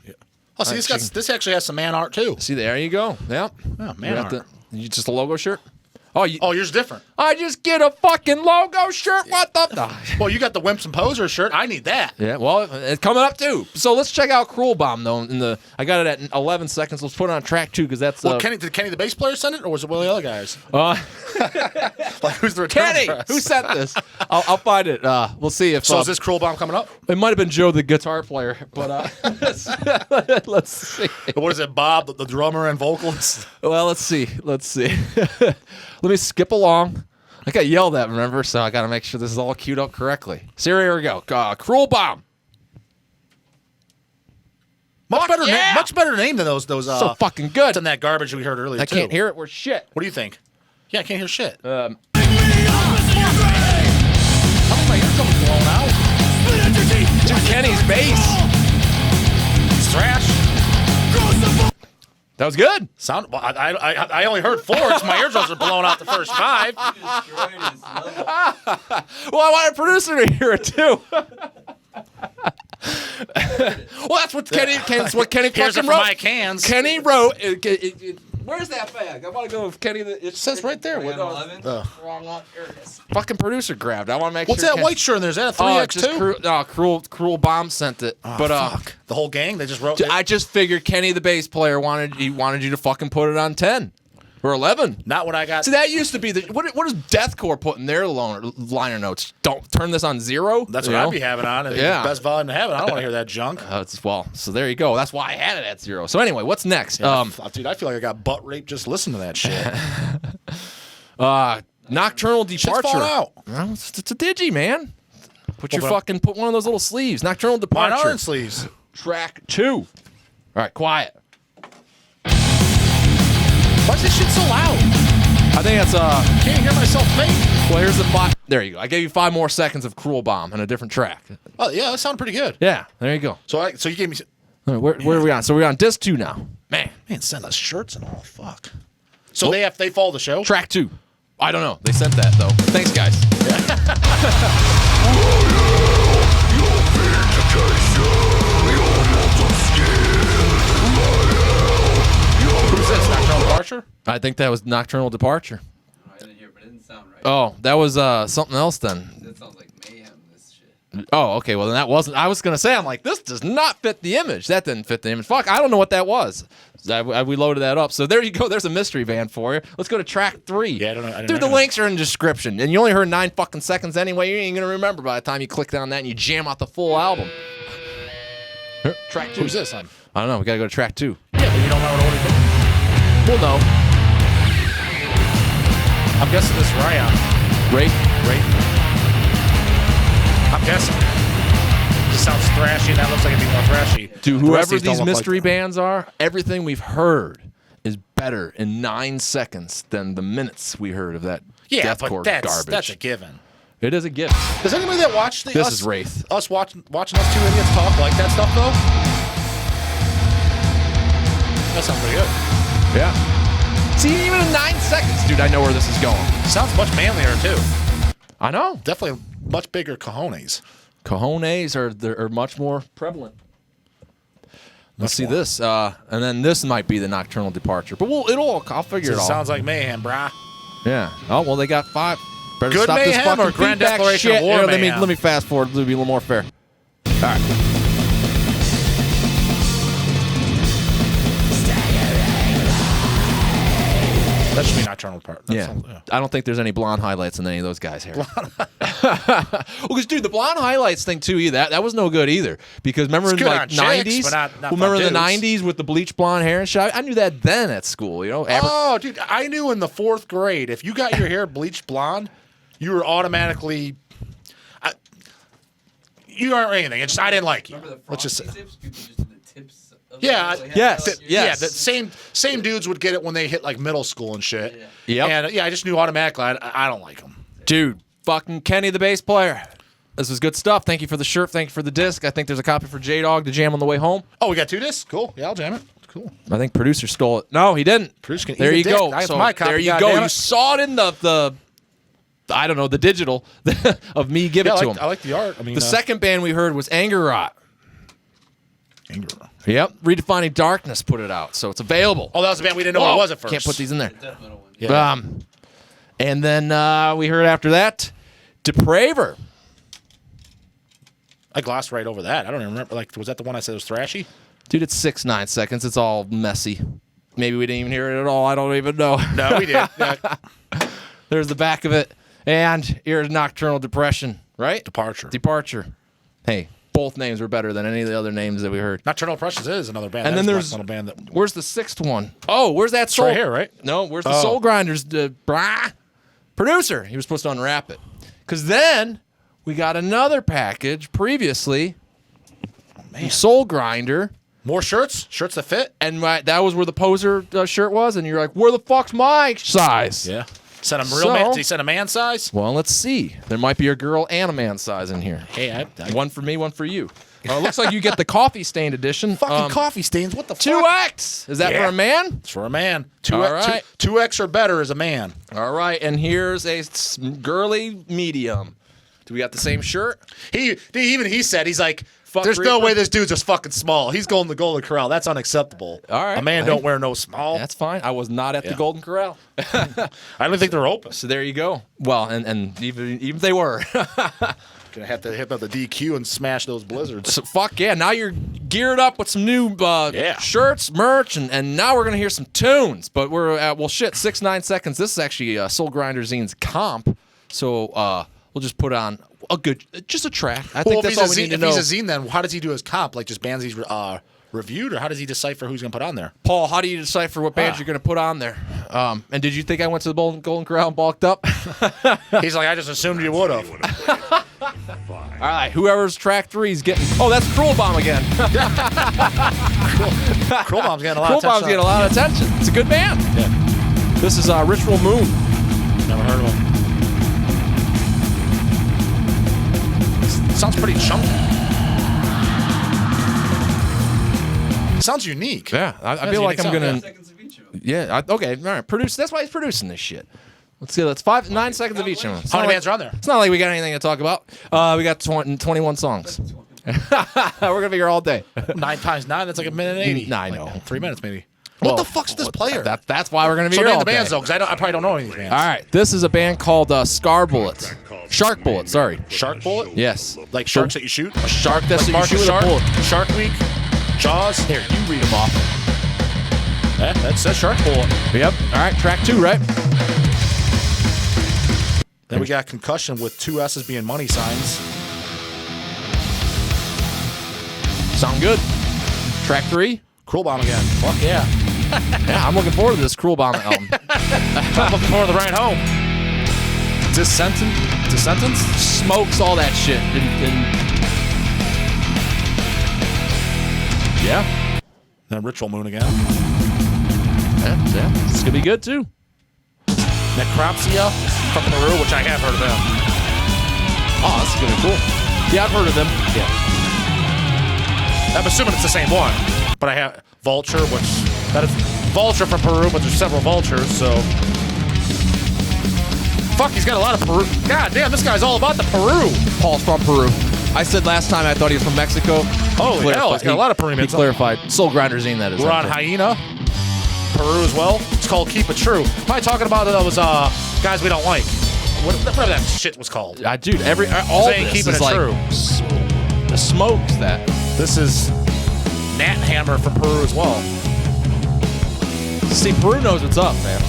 Oh, see, this actually has some man art too. See, there you go. Yeah. Oh, You man got art. you just a logo shirt? Oh, Yours is different. I just get a fucking logo shirt. What the? Well, you got the Wimps and Posers shirt. I need that. Yeah, well, it's coming up too. So let's check out Cruel Bomb though. I got it at 11 seconds. Let's put it on track 2 because that's Well, did Kenny the bass player send it, or was it one of the other guys? Like who's the return Kenny. address? Who sent this? I'll find it. We'll see if. So is this Cruel Bomb coming up? It might have been Joe, the guitar player, but let's see. What is it, Bob, the drummer and vocalist? Well, let's see. Let me skip along. I got yelled at, remember? So I got to make sure this is all queued up correctly. So here we go. Cruel Bomb. Much better name than those. So fucking good. Than that garbage we heard earlier. I can't hear it. We're shit. What do you think? Yeah, I can't hear shit. Uh, How come my eardrums blown out? Dude, Kenny's bass. It's thrash. That was good. Sound. Well, I only heard 4. It's my eardrums are blown out the first 5. Destroyed his level. Well, I want a producer to hear it too. Well, that's what Kenny. That's what Kenny Here's it fucking from wrote. my cans. Kenny wrote. Where's that bag? I want to go with Kenny. It says right there. We What, got 11. Wrong one. Here it is. Fucking producer grabbed. I want to make what's sure. that white shirt in there? Is that a 3X2? Cruel Bomb sent it. Oh, but fuck. The whole gang. They just wrote. I just figured Kenny, the bass player, wanted you to fucking put it on 10 or 11. Not what I got. See, that used to be the what does Deathcore put in their liner notes? Don't turn this on 0. That's what I'd be having on. Yeah. Best volume in heaven. I don't want to hear that junk. So there you go. That's why I had it at 0. So anyway, what's next? Dude, I feel like I got butt raped just listening to that shit. Nocturnal Departure. falling out. Well, it's a digi, man. Put Well, one of those little sleeves. Nocturnal Mine Departure. aren't sleeves. Track 2. All right, quiet. Why is this shit so loud? I think that's Can't hear myself think. well, here's the 5. There you go. I gave you 5 more seconds of Cruel Bomb on a different track. Oh yeah, that sounded pretty good. Yeah, there you go. So you gave me. All right, where are we on? So we're on disc 2 now. Man, Send us shirts and all. Fuck. So they follow the show. track 2. I don't know. They sent that though. Thanks, guys. Who's this? Nocturnal Departure. I think that was Nocturnal Departure. I didn't hear, but it didn't sound right. Oh, that was something else then. That sounds like mayhem. This shit. Oh, okay. Well, then that wasn't. I was gonna say, I'm like, this does not fit the image. That didn't fit the image. Fuck, I don't know what that was. We loaded that up. So there you go. There's a mystery band for you. Let's go to track 3. Yeah, I don't know. Dude, the links are in the description, and you only heard 9 fucking seconds anyway. You ain't gonna remember by the time you click on that and you jam out the full album. Here, track 2. Who's this? I don't know. We gotta go to track 2. Yeah, but you don't know what order. Well, no. I'm guessing this Ryan. Right? I'm guessing. Just sounds thrashy, and that looks like it'd be more thrashy. Dude, The rest whoever of don't these look mystery like bands are, everything we've heard is better in 9 seconds than the minutes we heard of that Yeah, deathcore but garbage. that's a given. It is a gift. Does anybody that watch This is Wraith. us watching us 2 idiots talk like that stuff though? That sounds pretty good. Yeah. See, even in 9 seconds, dude, I know where this is going. Sounds much manlier too. I know. Definitely much bigger cojones. Cojones are much more prevalent. Let's see more. this. And then this might be the Nocturnal Departure. But I'll figure it out. Sounds like mayhem, brah. Yeah. Oh, well, they got 5. Better Good stop this mayhem fucking or Grand feedback Declaration shit. of War Here, mayhem? let me fast forward. It'll be a little more fair. All right. That should be Nocturnal Departure. That Yeah. sounds- I don't think there's any blonde highlights in any of those guys' hair. Well, because dude, the blonde highlights thing too, either that was no good either. Because remember It's in good like on chicks, '90s, but not remember for in the dudes. '90s with the bleach blonde hair and shit. I knew that then at school. You know, Oh, dude, I knew in the 4th grade if you got your hair bleached blonde, you were automatically. You aren't anything. It's just I didn't like you. Remember the Let's frosty just. tips? People just did the tips. Of Yeah, the yes, Yeah, yes. the same dudes would get it when they hit like middle school and shit. Yep. And I just knew automatically I don't like them. dude, fucking Kenny the bass player. This was good stuff. Thank you for the shirt. Thank you for the disc. I think there's a copy for J Dawg to jam on the way home. Oh, we got 2 discs. Cool. Yeah, I'll jam it. Cool. I think producer stole it. No, he didn't. Producer can There eat you a dick. go. That's So my copy, there you goddamn go. it. You saw it in the I don't know, the digital of me giving Yeah, it to him. I like the art. I mean, The second band we heard was Anger Rot. Anger. Yep. Redefining Darkness put it out, so it's available. Oh, that was a band we didn't know what it was at first. Can't put these in there. death metal one. Yeah. And then we heard after that, Depraver. I glossed right over that. I don't even remember. Like, was that the one I said was thrashy? Dude, it's 6-9 seconds. It's all messy. Maybe we didn't even hear it at all. I don't even know. No, we did. Yeah. There's the back of it. And here's Nocturnal Depression, right? Departure. Hey, both names were better than any of the other names that we heard. Nocturnal Departure is another band. And That then is there's one band that. where's the 6th one? Oh, where's that soul? right here, right? No, where's the Oh. Soul Grinders producer? He was supposed to unwrap it. Because then we got another package previously. Man. Soul Grinder. More shirts that fit. And that was where the poser shirt was. And you're like, where the fuck's my size? Yeah. Sent him real So- man. Did he send a man size? Well, let's see. There might be a girl and a man size in here. Hey, One for me, one for you. It looks like you get the coffee stained edition. Fucking coffee stains. What the fuck? 2X. Is that for a man? It's for a man. 2X, All right. 2X or better is a man. All right, and here's a girly medium. Do we got the same shirt? He said, he's like, Fuck there's no Reaper. way this dude's just fucking small. He's going to the Golden Corral. That's unexacceptable. All right. A man don't wear no small. That's fine. I was not at the Yeah. Golden Corral. I don't think they're open. So there you go. Well, and even if they were. Gonna have to hit up the DQ and smash those blizzards. So fuck yeah. Now you're geared up with some new shirts, merch, and now we're going to hear some tunes. But we're at, 6-9 seconds. This is actually Soul Grinder Zine's comp. So we'll just put on just a track. I think that's all we need to know. If he's a zine, then how does he do his comp? Like just bands he's reviewed, or how does he decipher who's going to put on there? Paul, how do you decipher what bands you're going to put on there? And did you think I went to the Golden Corral and balked up? He's like, I just assumed you would have. All right, whoever's track 3 is getting... Oh, that's Cruel Bomb again. Cruel Bomb's getting a lot Cruel of attention. Bomb's getting a lot of attention. It's a good band. Yeah. This is Ritual Moon. Never heard of him. Sounds pretty chunky. Sounds unique. Yeah, I feel like I'm going to... Seconds of each of them. Yeah, okay, all right. That's why he's producing this shit. Let's see, that's 9 seconds of each of them. It's How not many like- bands are on there? It's not like we got anything to talk about. We got 21 songs. We're going to be here all day. 9 times 9, that's like a minute and 80. Nah, I know. Like 3 minutes maybe. Well, What the fuck's this player? That's why we're going to be So here name all the bands day. though, because I probably don't know any of these bands. All right, this is a band called Scar Bullets. Shark Bullets, sorry. Shark Bullet? Yes. Like sharks that you shoot? A shark that's Like you Mark shoot the with a Shark? bullet. Shark Week? Jaws? Here, you read them off. Yeah, that says Shark Bullet. Yep. All right, track 2, right? Then we got Concussion with 2 S's being money signs. Sound good. Track 3. Cruel Bomb again. Fuck yeah. Yeah, I'm looking forward to this Cruel Bomb album. I'm looking forward to the ride home. Descendants? Smokes all that shit. Yeah. Then Ritual Moon again. Yeah. It's gonna be good too. Necropsia from Peru, which I have heard of them. Oh, that's gonna be cool. Yeah, I've heard of them. Yeah. I'm assuming it's the same one. But I have Vulture, that is Vulture from Peru, but there's several vultures, so. Fuck, he's got a lot of Peru. God damn, this guy's all about the Peru. Paul's from Peru. I said last time I thought he was from Mexico. Holy hell, he's got a lot of Peruvians. He clarified. Soul Grinder Zine, that is. We're on Hyena, Peru as well. It's called Keep It True. Probably talking about those guys we don't like. Whatever that shit was called. Dude, all Saying this keeping is it like true. The smokes that. This is Nat Hammer from Peru as well. See, Peru knows what's up, man.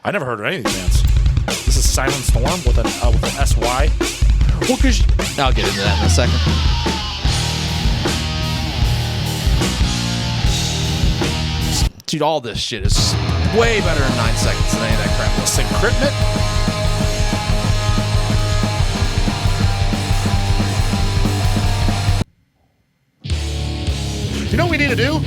I never heard of any of these bands. This is Silent Storm with an SY. Well, cause I'll get into that in a second. Dude, all this shit is way better in 9 seconds than any of that crap. Syncritment. You know what we need to do?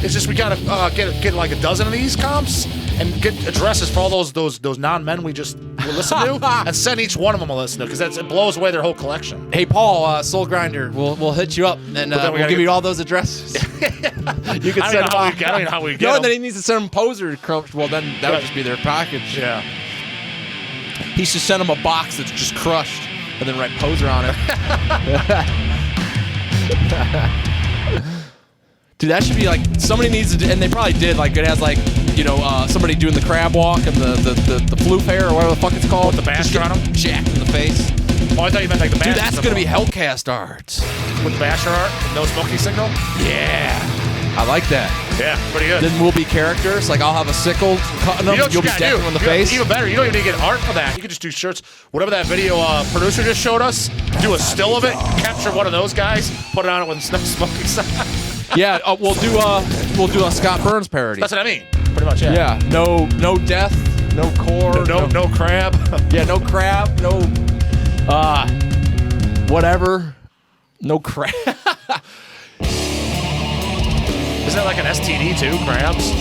It's just we gotta get like a dozen of these comps and get addresses for all those non-men we just listen to and send each one of them a listen to, because it blows away their whole collection. Hey, Paul, Soul Grinder, we'll hit you up and we'll give you all those addresses. You can I send don't them know how we get No, them. and then he needs to send them poser. Well, then that would just be their package. Yeah. He should send them a box that's just crushed and then write poser on it. Dude, that should be like, somebody needs to, and they probably did, like it has like, somebody doing the crab walk and the floof hair or whatever the fuck it's called. With the basher on them? Jacked in the face. Oh, I thought you meant like the basher. Dude, that's gonna be HELLCAST art. with the basher art, no smoking signal. Yeah. I like that. Yeah, pretty good. Then we'll be characters. Like I'll have a sickle cutting them. You know what You'll be gotta stacking do? them in the You know, face. Even better, you don't even need to get art for that. You could just do shirts. Whatever that video producer just showed us, do a still of it, capture one of those guys, put it on it with no smoking sign. Yeah, we'll do a Scott Burns parody. That's what I mean. Pretty much, yeah. Yeah, no death, no core, No crab. yeah, no crab, no whatever, no crab. Isn't that like an STD too? Crabs.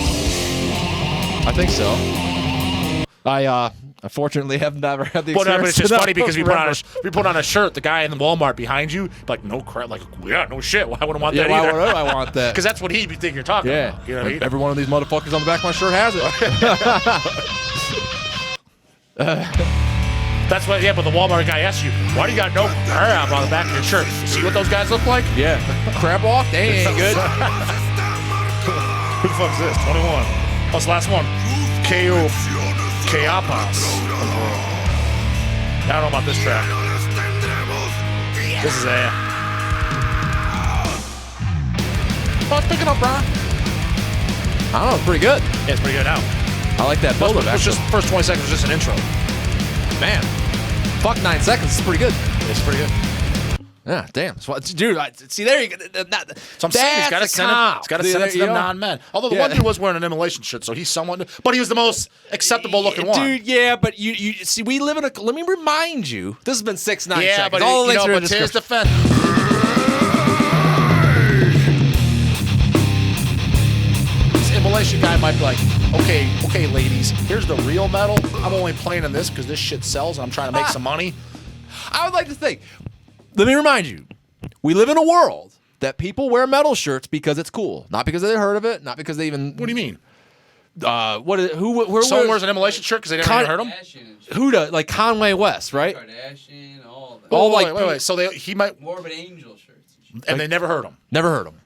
I think so. I Unfortunately, have never had the Well, experience. no, but it's just to funny because we put on remember. we put on a shirt. The guy in the Walmart behind you, like no crap, like yeah, no shit. Why wouldn't want Yeah, that why either? would I want that? Because that's what he think you're talking Yeah, about. You know what I mean? every one of these motherfuckers on the back of my shirt has it. That's what. Yeah, but the Walmart guy asked you, why do you got no crap on the back of your shirt? You see what those guys look like? Yeah, crab walk. They ain't good. Who the fuck is this? 21. What's the last one? Ko Kayapas. I don't know about this track. This is a. Oh, it's picking up, bro. I don't know. It's pretty good. Yeah, it's pretty good now. I like that build up. It's just first 20 seconds was just an intro. Man, fuck 9 seconds. It's pretty good. It's pretty good. Yeah, damn. So, dude, see there you go. So I'm saying he's got to send it. He's got to send it to them non-men. Although the one dude was wearing an immolation shirt, so he's somewhat. But he was the most acceptable looking one. Dude, yeah, but you see, we live in a. Let me remind you, this has been 6, 9 Yeah, seconds. but All the links are in the but to his description. defense, this immolation guy might be like, okay, ladies, here's the real metal. I'm only playing in this because this shit sells, and I'm trying to make some money. I would like to think. Let me remind you, we live in a world that people wear metal shirts because it's cool, not because they heard of it, not because they even. What do you mean? What is who? Someone wears an immolation shirt because they never even heard him. Who does like Conway West, right? Kardashian, all that. Oh, Wait. So he might, Morbid Angel shirts. and they never heard him. Never heard him.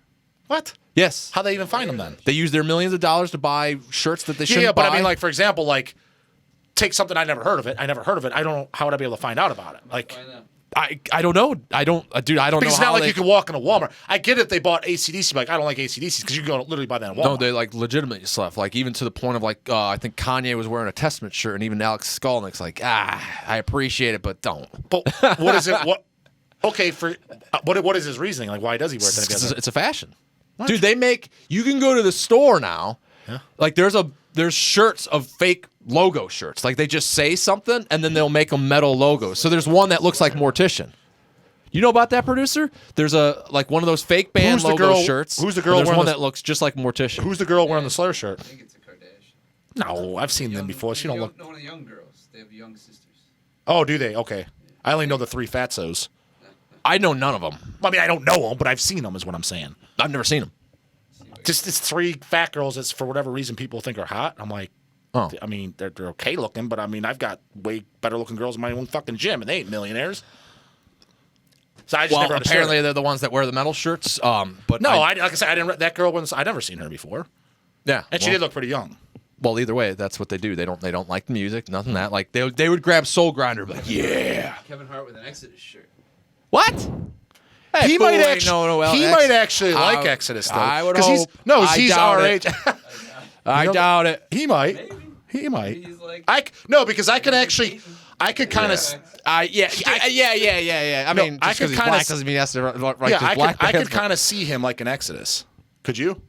What? Yes. How'd they even find him then? They use their millions of dollars to buy shirts that they shouldn't Yeah, but buy. I mean, like for example, like take something I never heard of it. I don't know how would I be able to find out about it. Like. Why not? I don't know. I don't, dude. I don't Because know it's not how like they. you can walk in a Walmart. I get it. They bought ACDC. Like, I don't like ACDCs because you can go literally buy that in Walmart. No, they like legitimately stuff. Like even to the point of like, I think Kanye was wearing a Testament shirt, and even Alex Skolnick's like, I appreciate it, but don't. But what is it? What? Okay, what is his reasoning? Like, why does he wear it? It's a fashion, dude. They make. You can go to the store now. Yeah. Like there's shirts of fake logo shirts. Like they just say something, and then they'll make them metal logos. So there's one that looks like Mortician. You know about that, producer? There's one of those fake band logo shirts. Who's the girl There's wearing one the- that looks just like Mortician. Who's the girl wearing the Slayer shirt? I think it's a Kardashian. No, I've seen them before. She don't look. No, one of the young girls. They have young sisters. Oh, do they? Okay. I only know the 3 fatsos. I know none of them. I mean, I don't know them, but I've seen them. Is what I'm saying. I've never seen them. Just it's 3 fat girls that for whatever reason people think are hot. I'm like, Oh. I mean, they're okay looking, but I mean, I've got way better looking girls in my own fucking gym, and they ain't millionaires. So I just never understood apparently it. they're the ones that wear the metal shirts. But No, like I said, I didn't. That girl was. I'd never seen her before, yeah, and she did look pretty young. Well, either way, that's what they do. They don't like the music, nothing that. Like they would grab Soul Grinder, but like, yeah. Kevin Hart with an Exodus shirt. What? Hey, He fool, might ain't actually. He X. might actually like Exodus though. I would 'Cause hope. he's doubt our it. age. I doubt it. He might. Maybe. He might. Maybe he's like. No, because I could actually. I could kind of. Yeah. I No, mean, I just could because he's kinda black s- doesn't mean he has to right. Yeah, just black I bands, could kind of see him like an Exodus. Could you?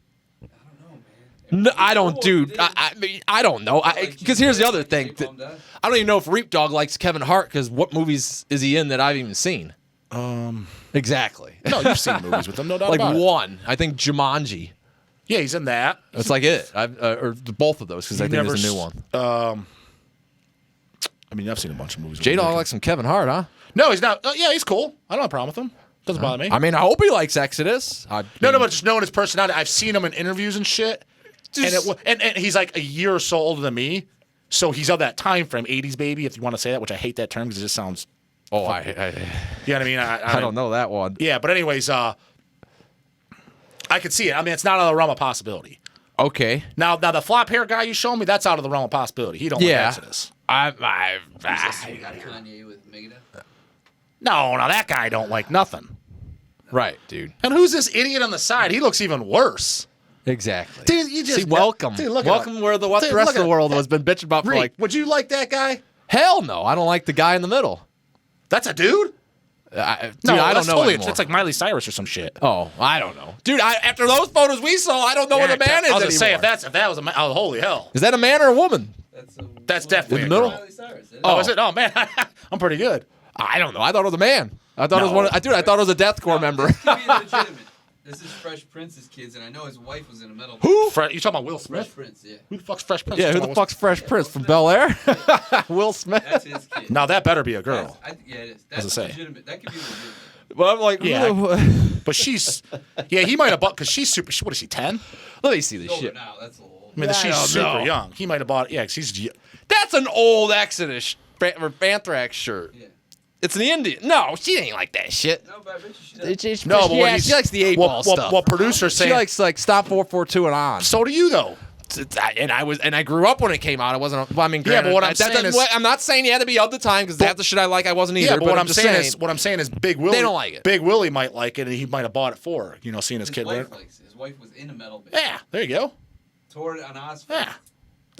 No, I don't, dude. I mean, I don't know. Because here's the other thing. I don't even know if Reap Dog likes Kevin Hart because what movies is he in that I've even seen? Exactly. No, you've seen movies with him, no doubt Like about it. one. I think Jumanji. Yeah, he's in that. That's like it. Or both of those because I You've think never there's a new s- one. I mean, I've seen a bunch of movies. J with him. Dawg likes some Kevin Hart, huh? No, he's not. Yeah, he's cool. I don't have a problem with him. Doesn't bother me. I mean, I hope he likes Exodus. No, but just knowing his personality, I've seen him in interviews and shit. And he's like a year or so older than me, so he's of that time frame, 80s baby, if you want to say that, which I hate that term because it just sounds. Oh, you know what I mean? I don't know that one. Yeah, but anyways, I could see it. I mean, it's not out of the realm of possibility. Okay. Now the flop hair guy you showed me, that's out of the realm of possibility. He don't like Exodus. I Kanye with Megadeth. No, that guy don't like nothing. right, dude. And who's this idiot on the side? He looks even worse. Exactly. Dude, you just See, welcome. Dude, look at welcome it. where the Dude, rest look of at the world has been bitching about for Reek, like, would you like that guy? hell no. I don't like the guy in the middle. That's a dude? Dude, I don't that's know totally. anymore. It's like Miley Cyrus or some shit. Oh, I don't know. Dude, after those photos we saw, I don't know where the man is I was anymore. gonna say if that was a man, oh holy hell, Is that a man or a woman? that's definitely In the a middle? girl. Miley Cyrus. Oh, is it? Oh man, I'm pretty good. I don't know. I thought it was a man. I thought it was No. one. Dude, I thought it was a deathcore member. This could be legitimate. This is Fresh Prince's kids, and I know his wife was in a metal band. Who? You talking about Will Smith? Fresh Prince, yeah. Who the fuck's Fresh Prince? Yeah, who the fuck's Fresh Prince from Bel Air? Will Smith. That's his kid. Now that better be a girl. Yeah, it is. What's That's it say? legitimate. That could be legitimate. Well, I'm like, Yeah. But she's, yeah, he might have bought, because she's super, what is she, 10? let me see this Older shit. now, that's a little. I mean, I she's don't super know. young. He might have bought, yeah, because he's, That's an old Exodus Anthrax shirt. Yeah. It's an Indian. No, she ain't like that shit. No, but I bet you should. no, but what he's, she likes the 8-ball stuff. What producer's saying, She likes like Stop 442 and on. so do you, though. And I grew up when it came out. I wasn't. Well, I mean, Yeah, but what I'm that saying doesn't- is- I'm not saying you had to be of the time because that's the shit I like. I wasn't either. Yeah, but what I'm just saying is, Big Willie. They don't like it. Big Willie might like it, and he might have bought it for her. You know, seeing his kid. Wife likes it. His wife was in a metal band. Yeah, there you go. Toured on Ozfest. Yeah.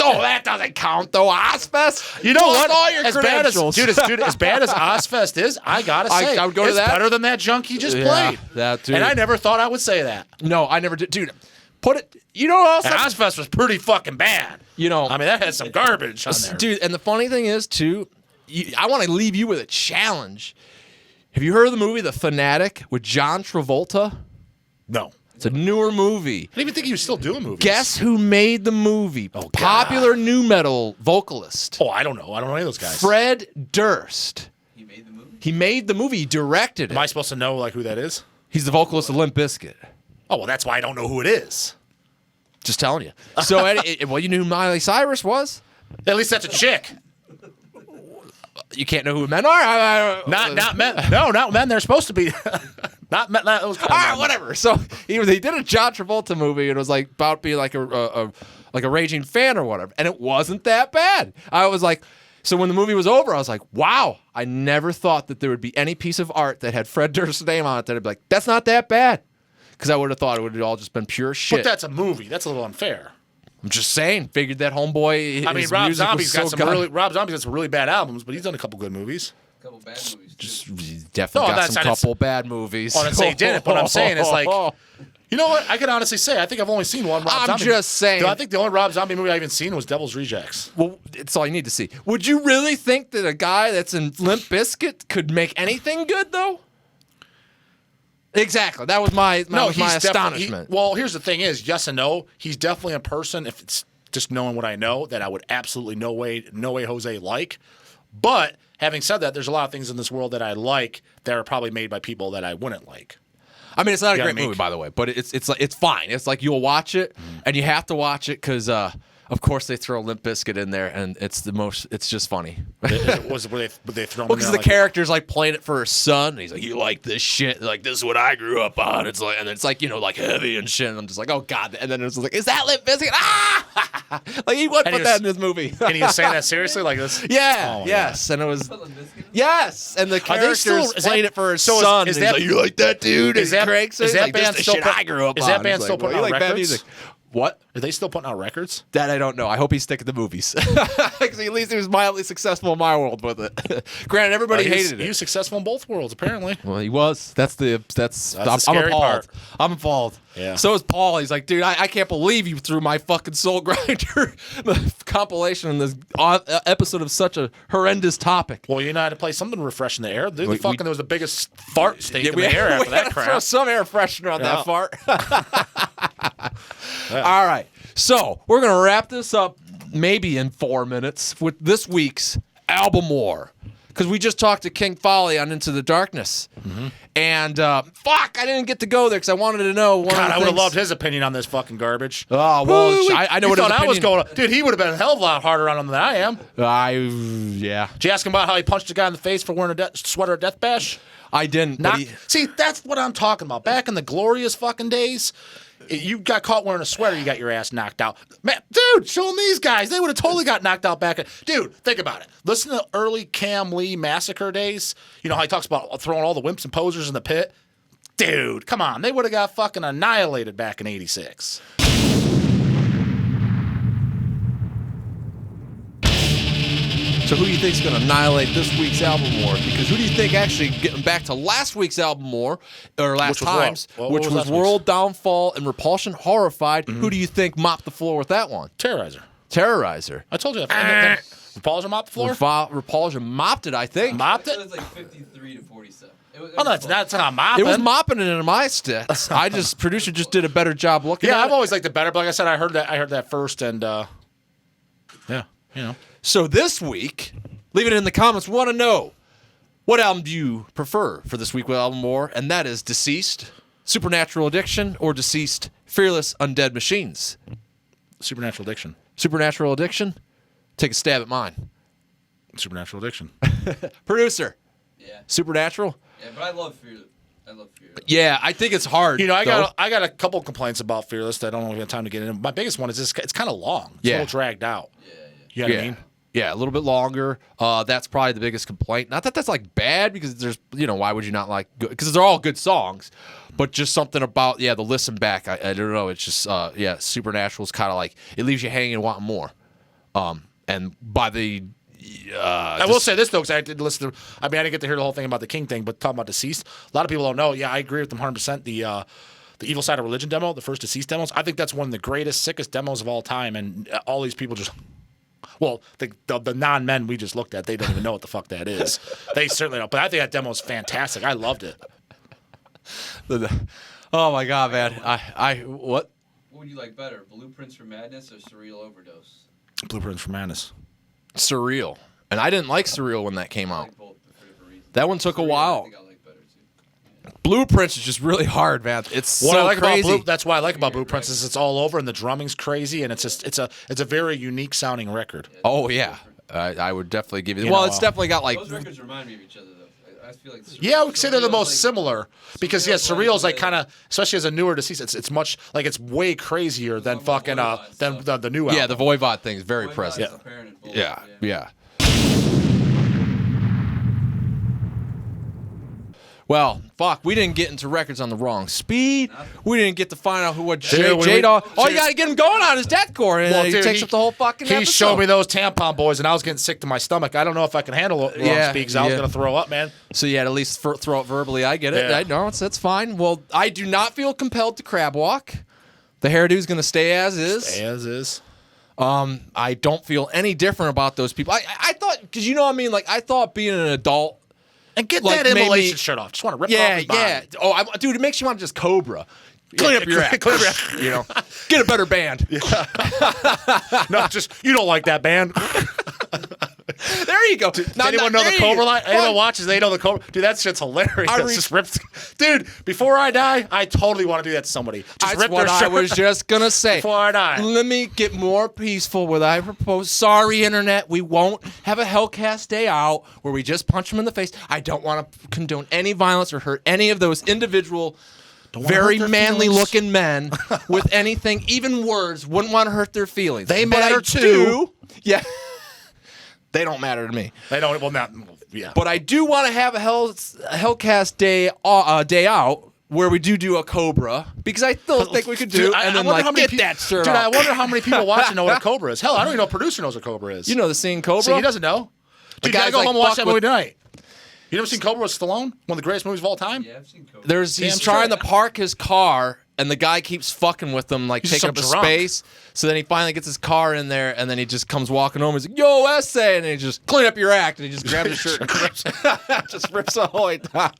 Oh, that doesn't count though. Ozfest. You know what? All your as bad as credentials. dude, as bad as Ozfest is, I gotta say, I would go to it's that. better than that junk he just Yeah, played. that dude. And I never thought I would say that. No, I never did, dude. Put it. You know what else? And Ozfest was pretty fucking bad. You know, I mean, that had some garbage on there. dude. And the funny thing is, too, I want to leave you with a challenge. Have you heard of the movie The Fanatic with John Travolta? No, It's a newer movie. I didn't even think he was still doing movies. Guess who made the movie? Oh, God. Popular new metal vocalist. Oh, I don't know. I don't know any of those guys. Fred Durst. He made the movie. He made the movie. He directed Am I it. supposed to know like who that is? He's the vocalist of Limp Bizkit. Oh, well, that's why I don't know who it is. Just telling you. So, well, you knew who Miley Cyrus was? At least that's a chick. You can't know who men are? Not men. No, not men. They're supposed to be. Not men. Not those kind All of right, men. whatever. So he did a John Travolta movie, and it was like about being like a raging fan or whatever, and it wasn't that bad. I was like, so when the movie was over, I was like, wow, I never thought that there would be any piece of art that had Fred Durst's name on it that I'd be like, that's not that bad, because I would have thought it would have all just been pure shit. But that's a movie. That's a little unfair. I'm just saying. Figured that homeboy. I mean, his Rob music was Zombie's got so some good. really bad albums, but he's done a couple good movies. A couple bad movies. Too. He's definitely No, got that's some not- couple bad movies. Oh, I didn't say he didn't, but what I'm saying is like, you know what? I can honestly say I think I've only seen one Rob I'm Zombie. just saying. I think the only Rob Zombie movie I even seen was Devil's Rejects. Well, it's all you need to see. Would you really think that a guy that's in Limp Bizkit could make anything good, though? Exactly. That was my He's astonishment. Well, here's the thing: is yes and no. He's definitely a person. If it's just knowing what I know, that I would absolutely no way Jose like. But having said that, there's a lot of things in this world that I like that are probably made by people that I wouldn't like. I mean, it's not a Yeah, great movie, by the way, but it's fine. It's like you'll watch it, and you have to watch it because, of course, they throw Limp Bizkit in there, and it's just funny. Were they throwing? Well, because the character's like playing it for his son, and he's like, "You like this shit? Like this is what I grew up on." It's like, and then it's like like heavy and shit. And I'm just like, "Oh God!" And then it's like, "Is that Limp Bizkit?" Ah! Like he would put that in his movie. And he was saying that seriously, like this. Yeah. Oh, yes. And it was. Limp Bizkit? Yes. And the character's playing it for his so son. is and he's that- like, "You like that dude?" Is that Craig's is that like, band this still shit put- I grew up is on? that band He's still like, putting "Well, out you like bad records?" music? What? Are they still putting out records? That I don't know. I hope he's sticking to movies. Because at least he was mildly successful in my world with it. Granted, everybody hated it. He was successful in both worlds, apparently. Well, he was. That's the I'm scary appalled. part. I'm appalled. Yeah. So is Paul. He's like, dude, I can't believe you threw my fucking Soul Grinder compilation in this episode of such a horrendous topic. Well, you know how to play something to refresh in the air. Dude, We- there was the biggest fart stink in we the air we after that had to throw crap. some air freshener on Yeah. that fart. All right. So we're going to wrap this up maybe in 4 minutes with this week's album war. Because we just talked to King Folly on Into the Darkness. And fuck, I didn't get to go there because I wanted to know. God, I would have loved his opinion on this fucking garbage. Oh, well, Woo-wee. I know You what his thought I was opinion- going. Dude, he would have been a hell of a lot harder on him than I am. Yeah. Did you ask him about how he punched a guy in the face for wearing a sweater at Death Bash? I didn't. Not, But see, that's what I'm talking about. Back in the glorious fucking days, you got caught wearing a sweater, you got your ass knocked out. Man, dude, show them these guys. They would have totally got knocked out back. Dude, think about it. Listen to early Cam Lee massacre days. You know how he talks about throwing all the wimps and posers in the pit? Dude, come on. They would have got fucking annihilated back in 86. So who do you think is going to annihilate this week's album war? Because who do you think actually, getting back to last week's album war, or last Which was what? time's, What which was was last week's? World Downfall and Repulsion Horrified, who do you think mopped the floor with that one? Terrorizer. Terrorizer. I told you that. Rapalja mopped the floor? Rapalja mopped it, I think. Mopped It it? was like 53 to 47. Oh, that's not mopping. It was mopping it in my stats. Producer just did a better job looking Yeah, at I've it. always liked it better, but like I said, I heard that first, and yeah, you know. So this week, leave it in the comments. We want to know, what album do you prefer for this week with Album War? And that is Deceased, Supernatural Addiction, or Deceased, Fearless Undead Machines. Supernatural Addiction. Supernatural Addiction? Take a stab at mine. Supernatural Addiction. Producer. Yeah. Supernatural? Yeah, but I love Fearless. Yeah, I think it's hard. You know, I got a couple complaints about Fearless that I don't really have time to get into. My biggest one is it's kind of long. It's a little dragged out. You know what I mean? Yeah, a little bit longer. That's probably the biggest complaint. Not that that's like bad, because there's, why would you not like good? Because they're all good songs, but just something about the listen back. I don't know. It's just Supernatural is kind of like, it leaves you hanging and wanting more. And by the I will say this though, because I did listen to. I mean, I didn't get to hear the whole thing about the King thing, but talking about Deceased, a lot of people don't know. Yeah, I agree with them 100%. The Evil Side of Religion demo, the first Deceased demos, I think that's one of the greatest, sickest demos of all time, and all these people just. Well, the non-men we just looked at, they don't even know what the fuck that is. They certainly don't. But I think that demo is fantastic. I loved it. Oh my god, man! What? What would you like better, Blueprints for Madness or Surreal Overdose? Blueprints for Madness. Surreal, and I didn't like Surreal when that came I out. like both for different reasons. That one took a Surreal, while. I think I like better too. Blueprints is just really hard, man. It's What so I like crazy. about that's why I like about Blueprints is it's all over and the drumming's crazy and it's a very unique sounding record. Oh yeah, I would definitely give you. You Well, know, it's definitely got like. Those records remind me of each other though. I feel like Yeah, I would say they're the Surreal's most like- similar because Surreal's like kind of, especially as a newer Deceased, it's much like it's way crazier than fucking than the new album. Yeah, the Voivod thing is very Voivod present. is apparent in both, Yeah. Well, fuck, we didn't get into records on the wrong speed. We didn't get to find out what Dude, J Dawg. All you got to get him going on is Deathcore, and Well, he dude, takes up the whole fucking He episode. showed me those tampon boys, and I was getting sick to my stomach. I don't know if I can handle it. Yeah, Speaks. I was yeah. gonna throw up, man. So you had to at least throw it verbally. I get it. Yeah. I know, that's fine. Well, I do not feel compelled to crab walk. The hairdo's going to stay as is. As is. I don't feel any different about those people. I thought, because you know what I mean? Like, I thought being an adult. And get Like, that made immolation me- shirt off. Just want to rip it off his body. Yeah. Oh, dude, it makes you want to just Cobra. Clean up your act. Clean up your act. You know, get a better band. No, just you don't like that band. There you go. Does anyone know the Cobra line? Anyone watches? They know the Cobra. Dude, that shit's hilarious. Just rips. Dude, before I die, I totally want to do that to somebody. Just That's rip what their I shirt was just gonna say. before I die. Let me get more peaceful with I propose. Sorry, internet. We won't have a Hellcast day out where we just punch them in the face. I don't want to condone any violence or hurt any of those individual, wanna very hurt their manly feelings. looking men with anything, even words. Wouldn't want to hurt their feelings. They But matter I too. do- Yeah. They don't matter to me. They don't. Well, not. Yeah. But I do want to have a Hellcast day out where we do a Cobra, because I still think we could do, Dude, and then wonder how like many get that shirt Dude, off. I wonder how many people watching know what a Cobra is. Hell, I don't even know if producer knows what Cobra is. You know the scene Cobra? See, he doesn't know. Dude, you guy's gotta go like, home and watch fuck that with- movie tonight. You never seen Cobra with Stallone? One of the greatest movies of all time? Yeah, I've seen Cobra. He's Damn trying straight. to park his car, and the guy keeps fucking with him, like He's taking some up his drunk. space. So then he finally gets his car in there, and then he just comes walking home. He's like, "Yo, essay," and he just clean up your act, and he just grabs his shirt and just rips the whole way down.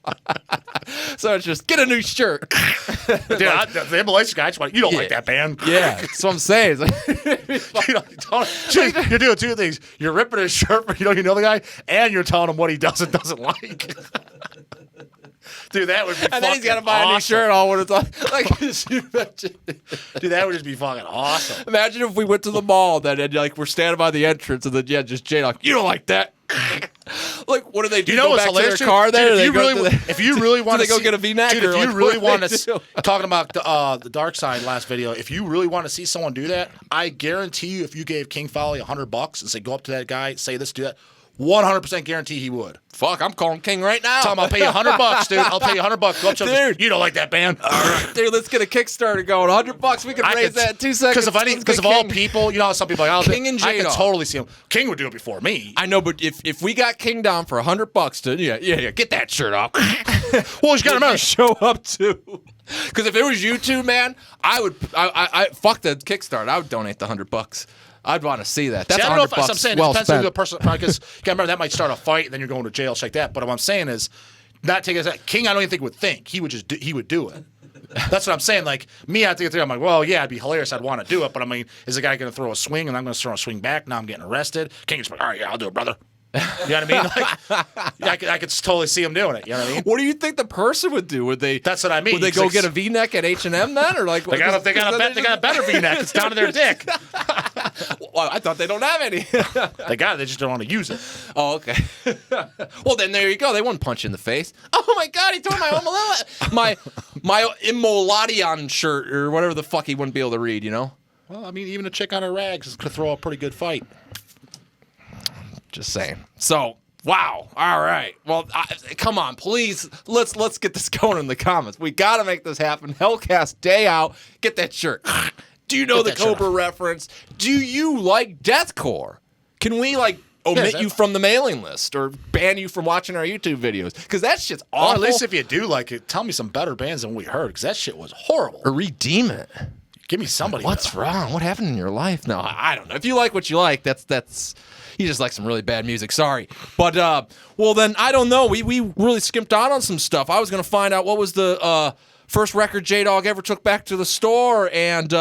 So it's just get a new shirt. Dude, the immolation guy, you don't like that band. Yeah, that's what I'm saying. It's like- You're doing two things. You're ripping his shirt, but you don't even know the guy, and you're telling him what he does and doesn't like. Dude, that would be and then he's got to fucking buy a new awesome. shirt all when it's like. Could you imagine? Dude, that would just be fucking awesome. Imagine if we went to the mall then and like we're standing by the entrance and then just J Dawg, you don't like that. Like, what do they do? You know Go what's back to their hilarious? car there? Dude, Or they go to the- if you really want do to they go get a V-neck? Dude, or if you like, really what want do to they do? talking about the Dark Side last video, if you really want to see someone do that, I guarantee you, if you gave King Folly $100 and say go up to that guy, say this, do that, 100% guarantee he would. Fuck, I'm calling King right now. Tell him I'll pay you $100, dude. I'll pay you $100. Go up to him. Dude. You don't like that band? Dude, let's get a Kickstarter going. $100, we can raise that in 2 seconds. Because of all people, you know how some people are like, King and I J could Dawg. totally see him. King would do it before me. I know, but if we got King down for $100, to yeah, get that shirt off. Well, you got to remember, show up too. Because if it was you two, man, I fuck the Kickstarter. I would donate the $100. I'd want to see that. That's See, I don't know if $100 I'm saying well it depends on spent. the person, because remember that might start a fight, and then you're going to jail, shit like that. But what I'm saying is, not taking that King. I don't even think would think he would do it. That's what I'm saying. Like me, I think I'm like, well, yeah, it'd be hilarious. I'd want to do it, but I mean, is the guy going to throw a swing, and I'm going to throw a swing back? Now I'm getting arrested. King's like, all right, yeah, I'll do it, brother. You know what I mean? Like, I could totally see him doing it. You know what I mean? What do you think the person would do? Would they? That's what I mean. Would they go get a V-neck at H&M then, or like? They got a better V-neck. It's down to their dick. Well, I thought they don't have any. They got it. They just don't want to use it. Oh, okay. Well, then there you go. They wouldn't punch you in the face. Oh my God, he tore my my Immolation shirt or whatever the fuck he wouldn't be able to read. You know. Well, I mean, even a chick on her rags could throw a pretty good fight. Just saying. So, wow. All right. Well, come on, please. Let's get this going in the comments. We got to make this happen. HELLCAST day out. Get that shirt. Do you know the Cobra reference? Do you like Deathcore? Can we omit you from the mailing list or ban you from watching our YouTube videos? Because that shit's awful. Or at least if you do like it, tell me some better bands than we heard, because that shit was horrible. Or redeem it. Give me somebody. What's wrong? What happened in your life? No, I don't know. If you like what you like, that's you just like some really bad music. Sorry. But, well, then, I don't know. We really skimped out on some stuff. I was going to find out what was the first record J Dawg ever took back to the store and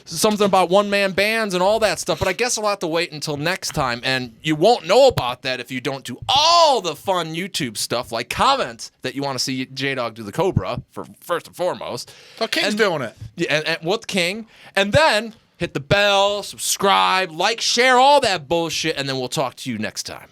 something about one-man bands and all that stuff. But I guess I'll have to wait until next time. And you won't know about that if you don't do all the fun YouTube stuff, like comment that you want to see J Dawg do the Cobra, for first and foremost. Oh, King's doing it. Yeah, and with King. And then hit the bell, subscribe, like, share, all that bullshit, and then we'll talk to you next time.